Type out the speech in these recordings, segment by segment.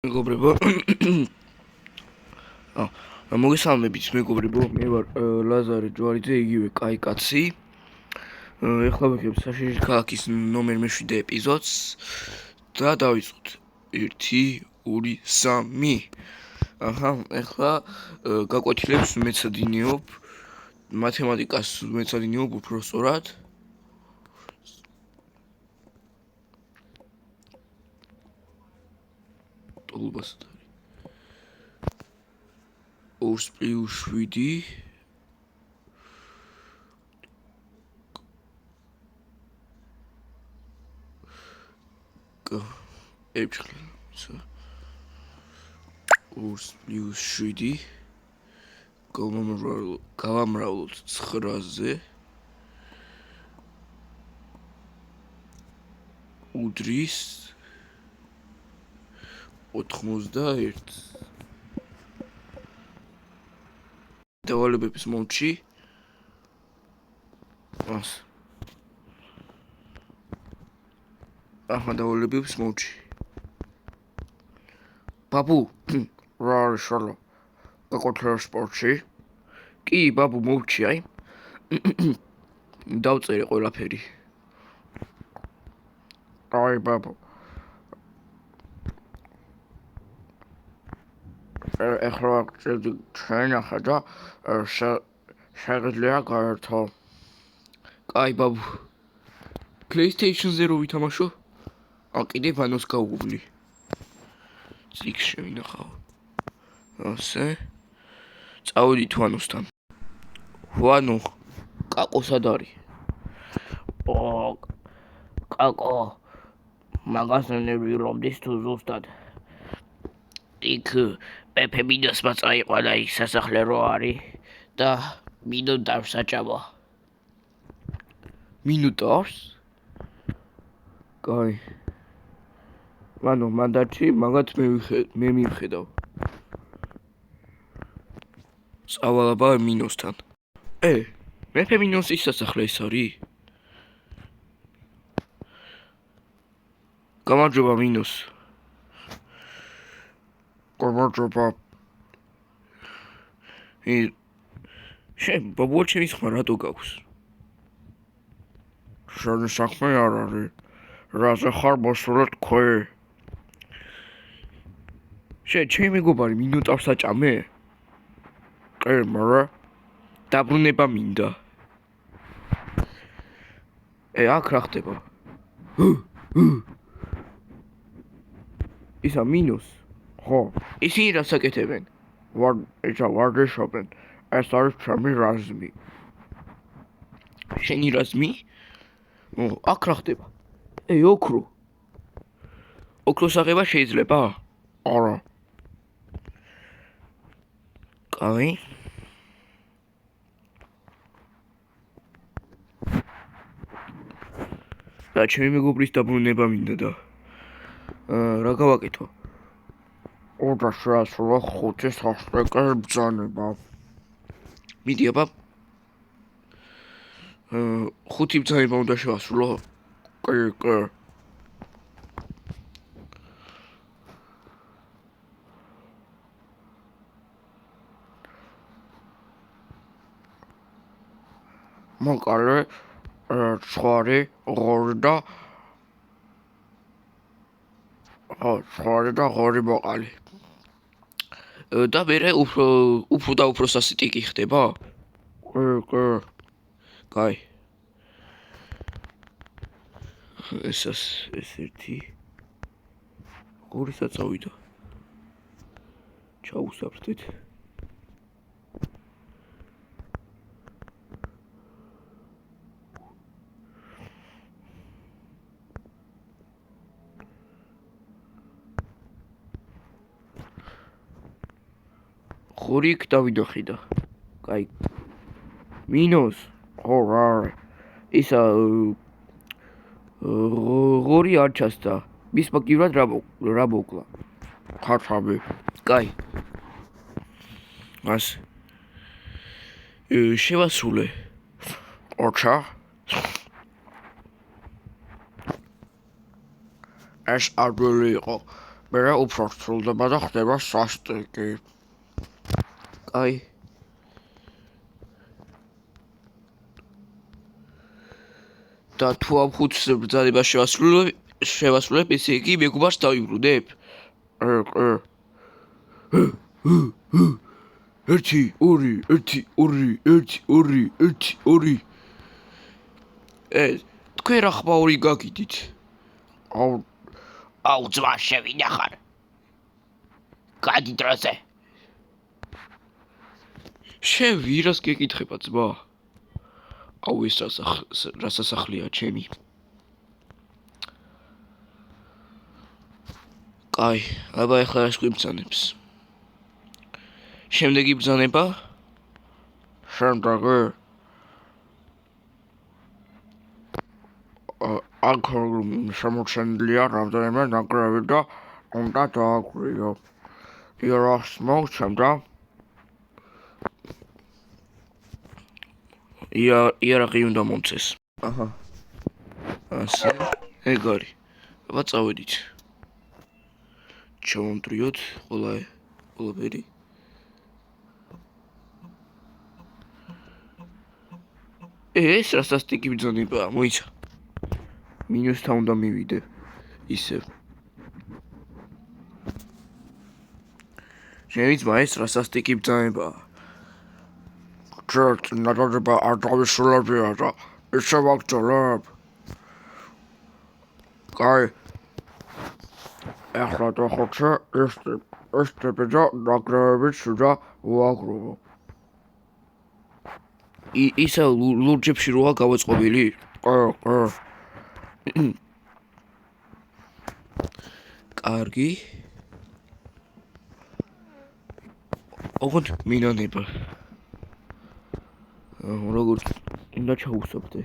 მეგობრებო, მოგესალმებით მეგობრებო, მე ვარ ლაზარე ჯვარიძე, იგივე კაი კაცი. ეხლა ვიქებ საშიში ქალაქის ნომერ მე-7 ეპიზოდს და დავიწყოთ 1 2 3. ეხლა გაკვეთილებს მეცადინეობ, მათემატიკას მეცადინეობ უფრო სწორად. ტოლბასად არის 2+7 2+7 გავამრავლოთ 9-ზე უდრის 91. დავალებების მომჩი დავალებების მომჩი ბაბუ რა არის შალო გაკვეთილ სპორტში კი ბაბუ მომჩი აი დავწერე ყველაფერი აი ბაბუ ეხლა ჩაინახა და შეგიძლია გაერთო კაი ბაბუ PlayStation-ზე რო ვითამაშო კიდე ვანოს გავუგვლი ციკ შევინახავ ასე წავედით ვანოსთან ვანო კაკო სად არის კაკო მაგასნე ვიღრობდის თუ ზუსტად იქ პეპე მინოსმა წაიყვანა იქ სასახლე რო არის და მინუტავს საჭამა მინუტავს კაი მანო მანდაჩი მაგათ მე მივხედავ წავალაბა მინოსთან მეფე მინოსის სასახლე ის არის გამარჯობა მინოს გამარჯობა შენ ბაბუა ჩემის ხმა რატო გაქვს შენი საქმე არ არის რაზე ხარ მოსულეთ ქვე შენ ჩემი მეგობარი მინუტავს საჭამე მაგრამ დაბრუნება მინდა აქ რა ხდება ისა მინუს ხო ისინი რას აკეთებენ ვარჯიშობენ ეს არის ჩემი რაზმი შენი რაზმი აქ რა ხდება ოქროს აღება შეიძლება არა კაი და ჩემი მეგობრის დაბრუნება მინდა და რა გავაკეთო და შეასრულა 5 სასტიკი ბრძანება მიდი აბა 5 ბრძანება უნდა შევასრულო კი მოკალე ცხარი ღორი და ღორი მოკალი და მერე უფრო და უფრო სასტიკი ხდება კი კაი ეს 1 ღორისაც წავიდა ჩაუსაფრთით ღორი იქ დავიდოხიდა კაი მინოს ხო რა ისა ღორი არ ჩასდა მის პაკივრად რა მოკლა ხარხაბი კაი ას შევასრულე ოჩა ეს ადვილი იყო მერე უფრო რთულდება და ხდება სასტიკი. აი და თუ ამ ხუთს ბრძანებას შევასრულებ, ესე იგი მეგობარს დავიბრუნებ? კი. 1 2 1 2 1 2 თქვენ რა ხმაური გაგიდით? აუ ძმა შევინახარ. გადი დროზე. შენ ვირას გეკითხება ძმა? აუ ეს რა სასახლეა ჩემი. კაი, აბა ეხლა ეს გვიბრძანებს. შემდეგი ბრძანება? შემდეგი აქ შემორჩენილია რამდენიმე ნაკრები და უნდა დააგვიო. იერას მოვცემ და იარაღი უნდა მომცეს. აჰა. ასე, ეგ არის. აბა წავედით. ჩავამტრიოთ ყველაფერი. ეს რა სასტიკი ბრძანებაა, მოიცა. მინუსთან უნდა მივიდე. ისევ. შემიძლია ეს რა სასტიკი ბრძანებაა. ჯერ ნადავლება არ დავისრულებია და ისე ვაგრძელებ. კაი. ეხლა დახოჩე ეს ტიპი და ნაკრებიც უნდა ვაგროვო. ისა ლურჯებში როა გავაწყობილი? კი. კარგი. ოღონდ მინონება. როგორც უნდა ჩაუსაფრდე.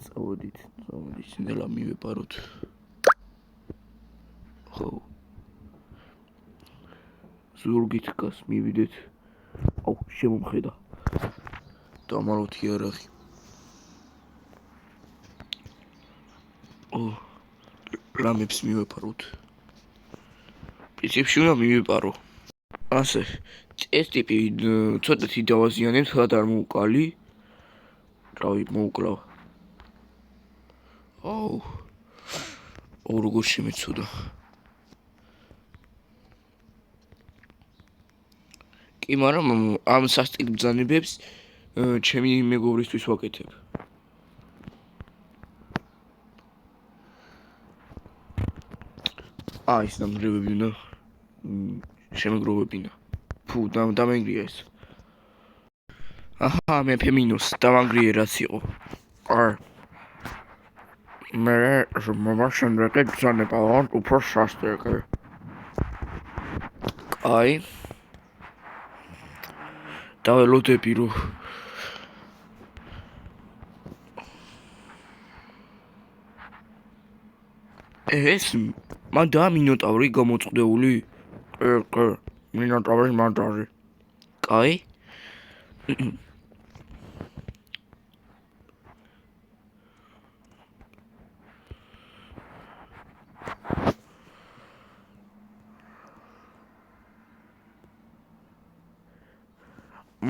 წავედით, სინდელა მივეპაროთ. ხო. ზურგით გას მივიდეთ. აუ, შემომხედა. დამალოთ იარაღი. რამებს მივეპაროთ. პრინციპში უნდა მივეპარო. ასე, ეს ტიპი ცოტათი დავაზიანებ, ხად არ მოუკალი. რავი, მოუკლავ. აუ, როგორ შემეცოდა. კი, მაგრამ ამ სასტიკ ბრძანებებს ჩემი მეგობრისთვის ვაკეთებ. ის ნამგრევები უნდა შემეგროვებინა. ფუ, დამენგრია ეს. აჰა, მე ფემინოს დამანგრიე რაც იყო. აი. მე შემდეგი ბრძანება ვარ უფრო სასტიკი. აი. დაველოდები რომ ეს მან და მინოტავრი გამოწყდეული? კი, მინოტავრი მანდარი. კაი.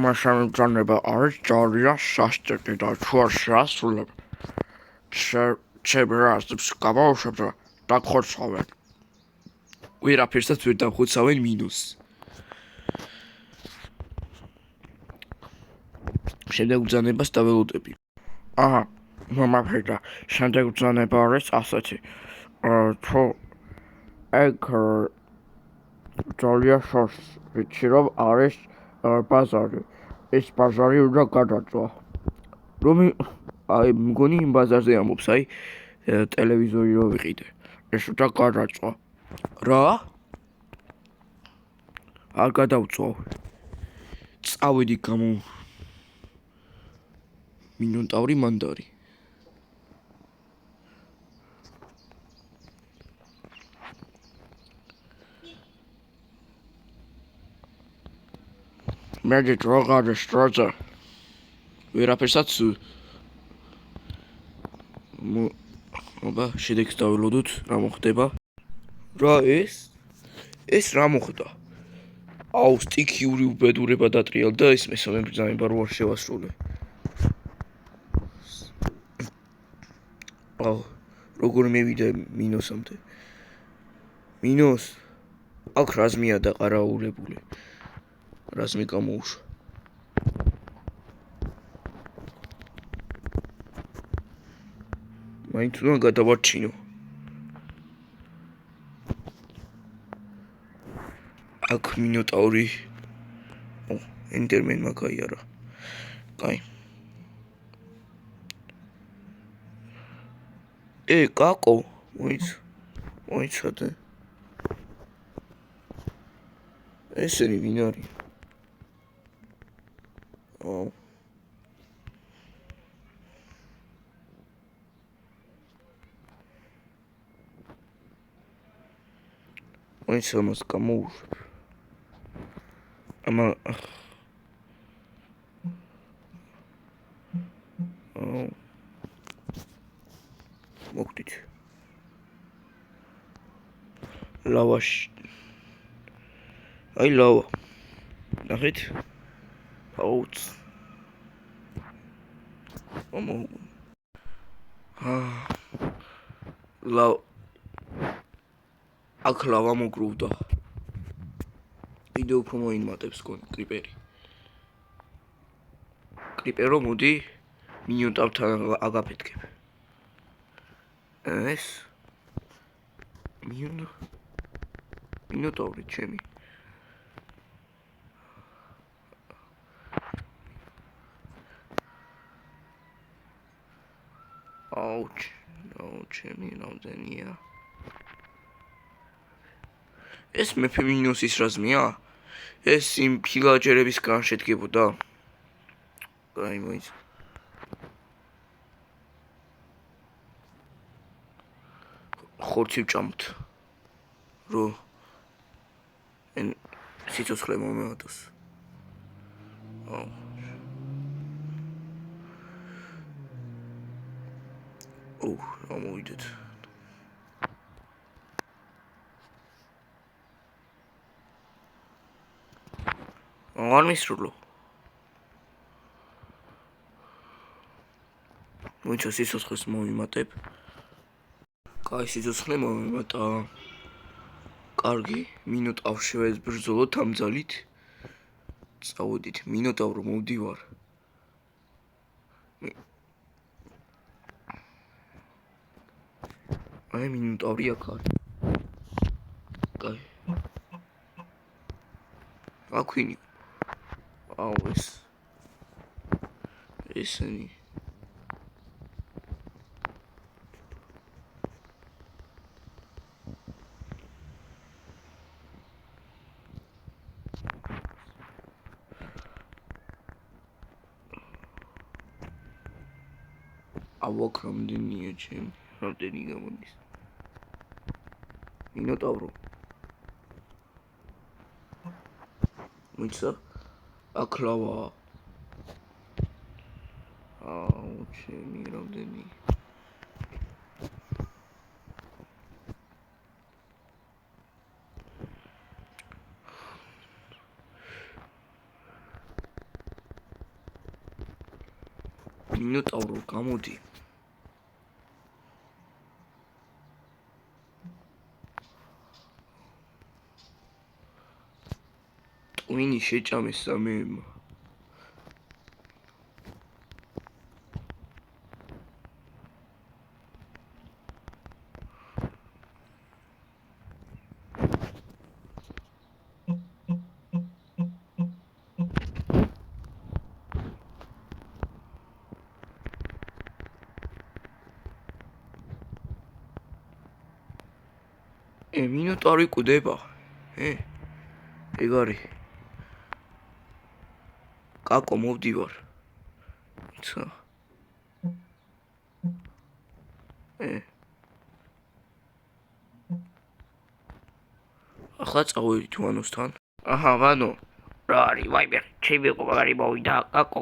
მაშინ ბრძანება არის ძალიან სასტიკი და თუ არ შეასრულებ, ჩემი რაზმს გავაუშვებ და დაგხოცავენ. ვერაფერსაც ვერ დავხოცავენ მინუსს. შემდეგ ბრძანებას დაველოდები. აჰა, მომაფრინდა. შემდეგ ბრძანება არის ასეთი. თუ ეგ ძალიან შორს ვიცი რომ არის ბაზარი. ეს ბაზარი უნდა გადაწვა. აი, მგონი იმ ბაზარზე ამბობს, აი, ტელევიზორი რო ვიყიდე. ეს უნდა გადაწვა. რა? არ გადავწვავ. წავედი მინოტავრი მანდარი. მედი დროგადის დროზე. ვერაფერსაც აბა, შედეგს დაველოდოთ, რა მოხდება. რა ეს? ეს რა მოხდა? აუ, სტიქიური უბედურება დატრიალდა და ეს მესამე ბრძანება რო არ შევასრულე. აუ, როგორ მივიდა მინოსამდე? მინოს აქ რაზმია დაყარაულებული. რაზმი გამოუშვა. მაინც უნდა გადავარჩინო. აქ მინოტავრი. ენდერმენმა გაიარა. კაი. კაკო, მოიცადე. ესენი ვინ არის? აუ. მაინც ამას გამოუშვებ. აუ. მოგდით. ლავაში. აი ლავა. ნახეთ. აუც. ამო. ლავა. აქ ლავა მოგროვდა. კიდე უფრო მოინმატებს გონი კრიპერი. კრიპერო მოდი მინოტავთან აგაფეთქებ. ეს მინოტავრი ჩემი. აუჩ, ჩემი რამდენია? ეს მეფე მინოსის რაზმია? ეს იმ ფილაჯერებისგან შედგებოდა? აი მოიც. ხორცი ვჭამთ. რო სიცოცხლე მომეადოს. აუ. ამოვიდეთ. არ მისრულო. მოიცა სიცოცხლეს მოვიმატებ. კაი, სიცოცხლე მომიმატა. კარგი, მინოტავში ვებრძოლოთ ამ ძალით. წავედით, მინოტავრო მოვდივარ. აი მინოტავრი აქ არის. კაი. აქვინი. აუ ესენი. ავაკ რამდენია ჩემი? რამდენი გამოდის? მინოტავრო. მოიცა? აქ ლავაა. აუ, ჩემი რამდენი? მინოტავრო, გამოდი. ტვინი შეჭამეს სამეებმა. მინოტავრი კვდება. ეგ არის. კაკო მოვდივარ. ცა. ახლა წავედით ვანოსთან. აჰა, ვანო. რა არის, ვაიმე, ჩემი ყურარი მოვიდა, კაკო.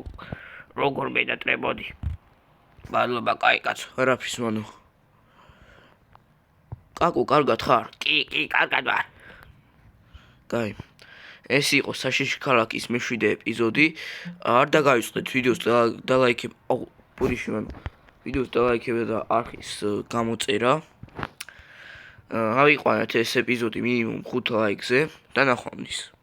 როგორ მენატრებოდი? მადლობა, კაი კაცო. არაფრის ვანო. კაკო, კარგად ხარ? კი, კარგად ვარ. კაი. ეს იყო საშიში ქალაქის მე-7 ეპიზოდი. არ დაგაიწყდეთ ვიდეოს დალაიქებ. აუ, პურიში მან. ვიდეოს დალაიქება და არხის გამოწერა. ავიყვანეთ ეს ეპიზოდი მინიმუმ 5 ლაიქზე. დანახვამდის.